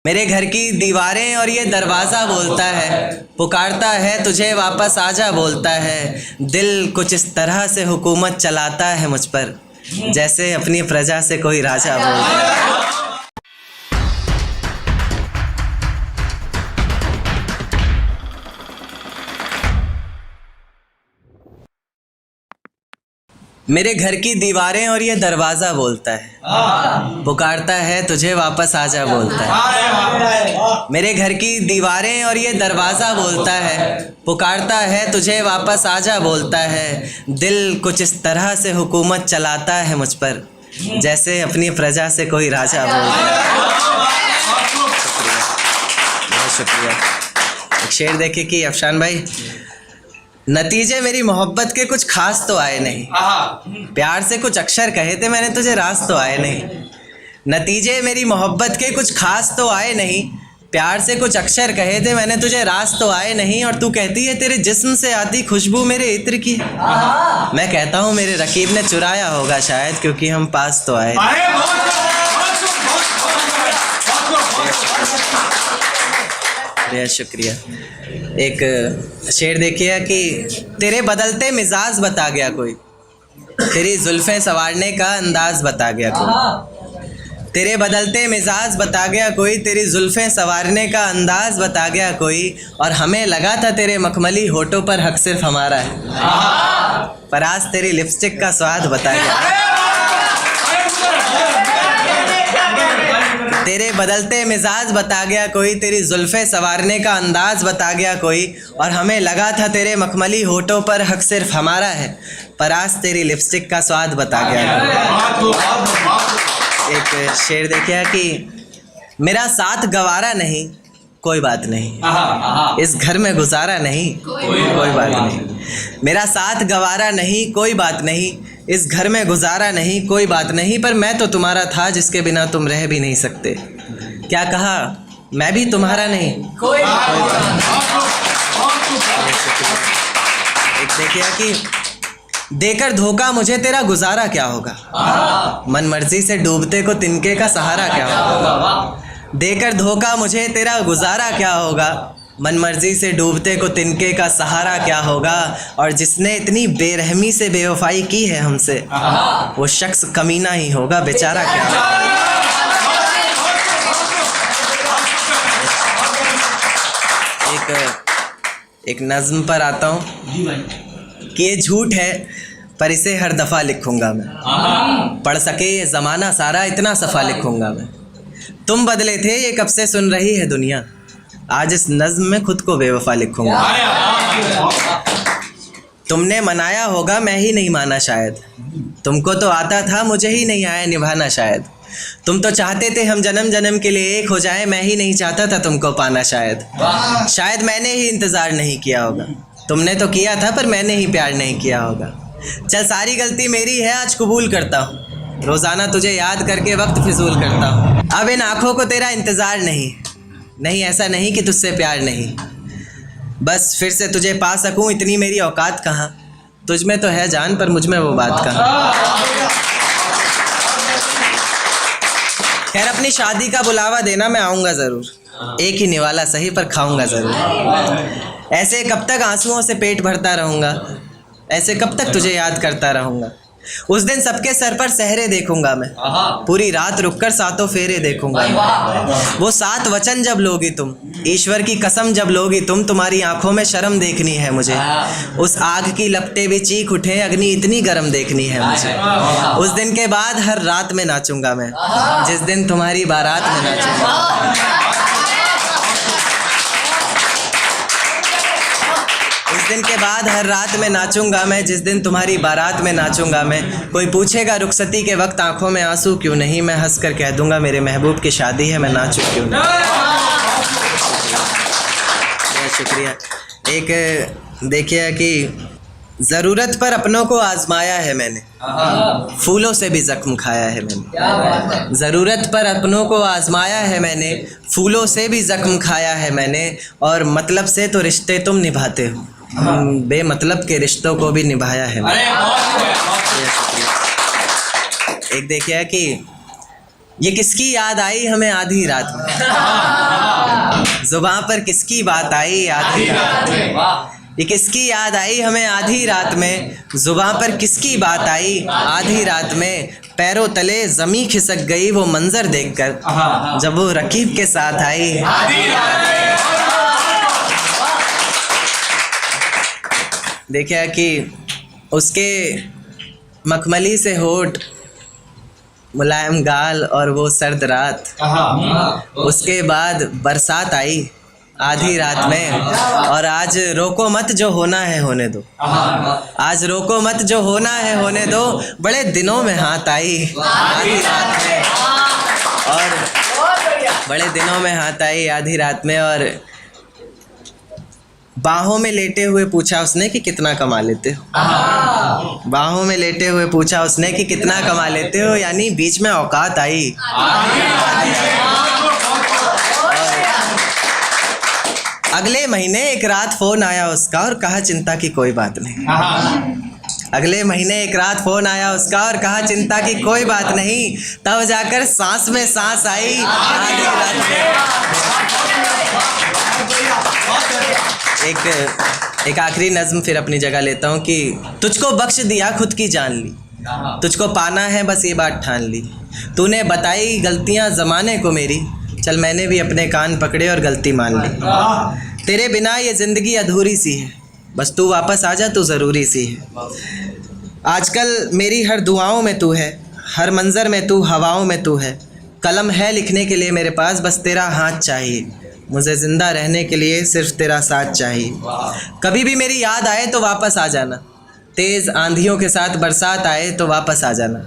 मेरे घर की दीवारें और ये दरवाज़ा बोलता है, पुकारता है तुझे वापस आजा बोलता है। दिल कुछ इस तरह से हुकूमत चलाता है मुझ पर, जैसे अपनी प्रजा से कोई राजा बोलता है। मेरे घर की दीवारें और ये दरवाज़ा बोलता है, पुकारता है तुझे वापस आजा बोलता है। मेरे घर की दीवारें और ये दरवाज़ा बोलता है, पुकारता है तुझे वापस आजा बोलता है। दिल कुछ इस तरह से हुकूमत चलाता है मुझ पर, जैसे अपनी प्रजा से कोई राजा बोलता है। बहुत शुक्रिया। एक शेर देखे कि अफशान भाई, नतीजे मेरी मोहब्बत के कुछ खास तो आए नहीं, प्यार से कुछ अक्षर कहे थे मैंने तुझे रास तो आए नहीं। नतीजे मेरी मोहब्बत के कुछ खास तो आए नहीं, प्यार से कुछ अक्षर कहे थे मैंने तुझे रास तो आए नहीं। और तू कहती है तेरे जिस्म से आती खुशबू मेरे इत्र की, मैं कहता हूँ मेरे रकीब ने चुराया होगा शायद, क्योंकि हम पास तो आए। शुक्रिया। एक शेर देखिए कि तेरे बदलते मिजाज बता गया कोई, तेरी जुल्फ़ें संवारने का अंदाज बता गया कोई। तेरे बदलते मिजाज बता गया कोई, तेरी जुल्फ़ें संवारने का अंदाज बता गया कोई। और हमें लगा था तेरे मखमली होठों पर हक सिर्फ हमारा है, पर आज तेरी लिपस्टिक का स्वाद बता गया। तेरे बदलते मिजाज बता गया कोई, तेरी जुल्फ़ें संवारने का अंदाज बता गया कोई। और हमें लगा था तेरे मखमली होठों पर हक सिर्फ हमारा है, पर आज तेरी लिपस्टिक का स्वाद बता गया कोई। एक शेर देखिए कि मेरा साथ गवारा नहीं कोई बात नहीं, इस घर में गुजारा नहीं कोई बात नहीं। मेरा साथ गवारा नहीं कोई बात नहीं, इस घर में गुजारा नहीं कोई बात नहीं। पर मैं तो तुम्हारा था जिसके बिना तुम रह भी नहीं सकते, क्या कहा मैं भी तुम्हारा नहीं कोई एक देखिए कि देकर धोखा मुझे तेरा गुजारा क्या होगा, मन मर्जी से डूबते को तिनके का सहारा क्या होगा। देकर धोखा मुझे तेरा गुजारा क्या होगा, मन मर्जी से डूबते को तिनके का सहारा क्या होगा। और जिसने इतनी बेरहमी से बेवफाई की है हमसे, वो शख्स कमीना ही होगा, बेचारा क्या होगा। एक नज़्म पर आता हूँ कि ये झूठ है पर इसे हर दफ़ा लिखूँगा मैं, पढ़ सके ये ज़माना सारा इतना सफ़ा लिखूँगा मैं। तुम बदले थे ये कब से सुन रही है दुनिया, आज इस नज़्म में खुद को बेवफा लिखूँगा। तुमने मनाया होगा मैं ही नहीं माना शायद, तुमको तो आता था मुझे ही नहीं आया निभाना शायद। तुम तो चाहते थे हम जन्म जन्म के लिए एक हो जाए, मैं ही नहीं चाहता था तुमको पाना शायद। शायद मैंने ही इंतज़ार नहीं किया होगा, तुमने तो किया था पर मैंने ही प्यार नहीं किया होगा। चल सारी गलती मेरी है आज कबूल करता हूँ, रोज़ाना तुझे याद करके वक्त फिजूल करता हूँ। अब इन आँखों को तेरा इंतज़ार नहीं, ऐसा नहीं कि तुझसे प्यार नहीं, बस फिर से तुझे पा सकूं इतनी मेरी औकात कहाँ। तुझ में तो है जान पर मुझ में वो बात कहाँ। खैर अपनी शादी का बुलावा देना मैं आऊँगा ज़रूर, एक ही निवाला सही पर खाऊँगा ज़रूर। ऐसे कब तक आंसुओं से पेट भरता रहूँगा, ऐसे कब तक तुझे याद करता रहूँगा। उस दिन सबके सर पर सहरे देखूंगा मैं, पूरी रात रुककर सातों फेरे देखूंगा। वो 7 वचन जब लोगी तुम, ईश्वर की कसम जब लोगी तुम, तुम्हारी आंखों में शर्म देखनी है मुझे। उस आग की लपटें भी चीख उठे, अग्नि इतनी गर्म देखनी है मुझे। उस दिन के बाद हर रात में नाचूंगा मैं, जिस दिन तुम्हारी बारात में नाचूंगा। उस दिन के बाद हर रात में नाचूंगा मैं, जिस दिन तुम्हारी बारात में नाचूंगा मैं। कोई पूछेगा रुखसती के वक्त आंखों में आंसू क्यों नहीं, मैं हंस कर कह दूंगा मेरे महबूब की शादी है, मैं नाचूं क्यों नहीं। बहुत शुक्रिया। एक देखिए कि ज़रूरत पर अपनों को आजमाया है मैंने, फूलों से भी जख्म खाया है मैंने। ज़रूरत पर अपनों को आजमाया है मैंने, फूलों से भी जख्म खाया है मैंने। और मतलब से तो रिश्ते तुम निभाते हो, बेमतलब के रिश्तों को भी निभाया है। एक देखिए कि ये किसकी याद आई हमें आधी रात में, जुबां पर किसकी बात आई आधी रात में। ये किसकी याद आई हमें आधी रात में, जुबां पर किसकी बात आई आधी रात में। पैरों तले ज़मीं खिसक गई वो मंजर देखकर जब वो रकीब के साथ आई। देखा कि उसके मखमली से होठ, मुलायम गाल और वो सर्द रात। उसके बाद बरसात आई आधी रात में। और आज रोको मत जो होना है होने दो, आज रोको मत जो होना है होने दो। बड़े दिनों में हाथ आई आधी रात में, और बड़े दिनों में हाथ आई आधी रात में। और बाहों में लेटे हुए पूछा उसने कि कितना कमा लेते हो। बाहों में लेटे हुए पूछा उसने कि कितना कमा लेते हो, यानी बीच में औकात आई। अगले महीने एक रात फ़ोन आया उसका और कहा चिंता की कोई बात नहीं। अगले महीने एक रात फ़ोन आया उसका और कहा चिंता की कोई बात नहीं। तब जाकर सांस में सांस आई आधी रात में। एक आखिरी नज़्म फिर अपनी जगह लेता हूँ कि तुझको बख्श दिया खुद की जान ली, तुझको पाना है बस ये बात ठान ली। तूने बताई गलतियाँ ज़माने को मेरी, चल मैंने भी अपने कान पकड़े और गलती मान ली। तेरे बिना ये ज़िंदगी अधूरी सी है, बस तू वापस आ जा, तू ज़रूरी सी है। आजकल मेरी हर दुआओं में तू है, हर मंज़र में तू, हवाओं में तू है। कलम है लिखने के लिए मेरे पास, बस तेरा हाथ चाहिए। मुझे ज़िंदा रहने के लिए सिर्फ तेरा साथ चाहिए। कभी भी मेरी याद आए तो वापस आ जाना, तेज़ आंधियों के साथ बरसात आए तो वापस आ जाना।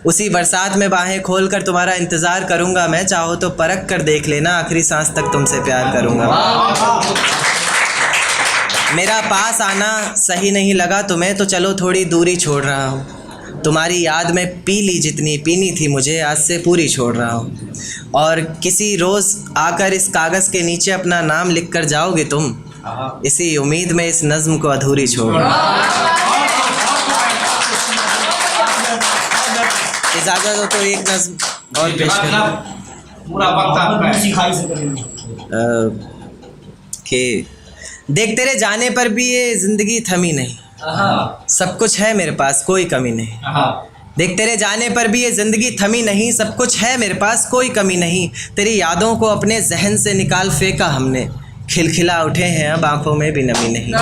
उसी बरसात में बाहें खोल कर तुम्हारा इंतज़ार करूँगा मैं, चाहो तो परख कर देख लेना, आखिरी सांस तक तुमसे प्यार करूँगा। मेरा पास आना सही नहीं लगा तुम्हें तो चलो थोड़ी दूरी छोड़ रहा हूँ। तुम्हारी याद में पी ली जितनी पीनी थी मुझे, आज से पूरी छोड़ रहा हूँ। और किसी रोज़ आकर इस कागज़ के नीचे अपना नाम लिख कर जाओगे तुम, इसी उम्मीद में इस नज़्म को अधूरी छोड़ रहा हूँ। इजाज़त हो तो एक नज़्म और पेश कि देख तेरे जाने पर भी ये ज़िंदगी थमी नहीं, सब कुछ है मेरे पास कोई कमी नहीं। देख तेरे जाने पर भी ये ज़िंदगी थमी नहीं, सब कुछ है मेरे पास कोई कमी नहीं। तेरी यादों को अपने जहन से निकाल फेंका हमने, खिलखिला उठे हैं अब आंखों में भी नमी नहीं।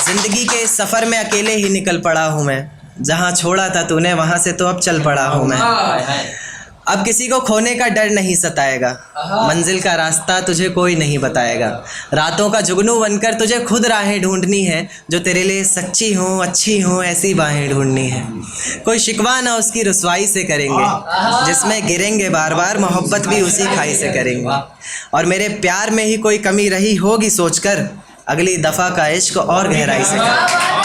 ज़िंदगी के इस सफ़र में अकेले ही निकल पड़ा हूँ मैं, जहाँ छोड़ा था तूने वहाँ से तो अब चल पड़ा हूँ मैं। अब किसी को खोने का डर नहीं सताएगा, मंजिल का रास्ता तुझे कोई नहीं बताएगा। रातों का जुगनू बनकर तुझे खुद राहें ढूंढनी है, जो तेरे लिए सच्ची हों अच्छी हों ऐसी बाहें ढूंढनी है। कोई शिकवा ना उसकी रुसवाई से करेंगे, जिसमें गिरेंगे बार बार मोहब्बत भी उसी खाई से करेंगे। और मेरे प्यार में ही कोई कमी रही होगी सोचकर, अगली दफ़ा का इश्क और गहराई से कर।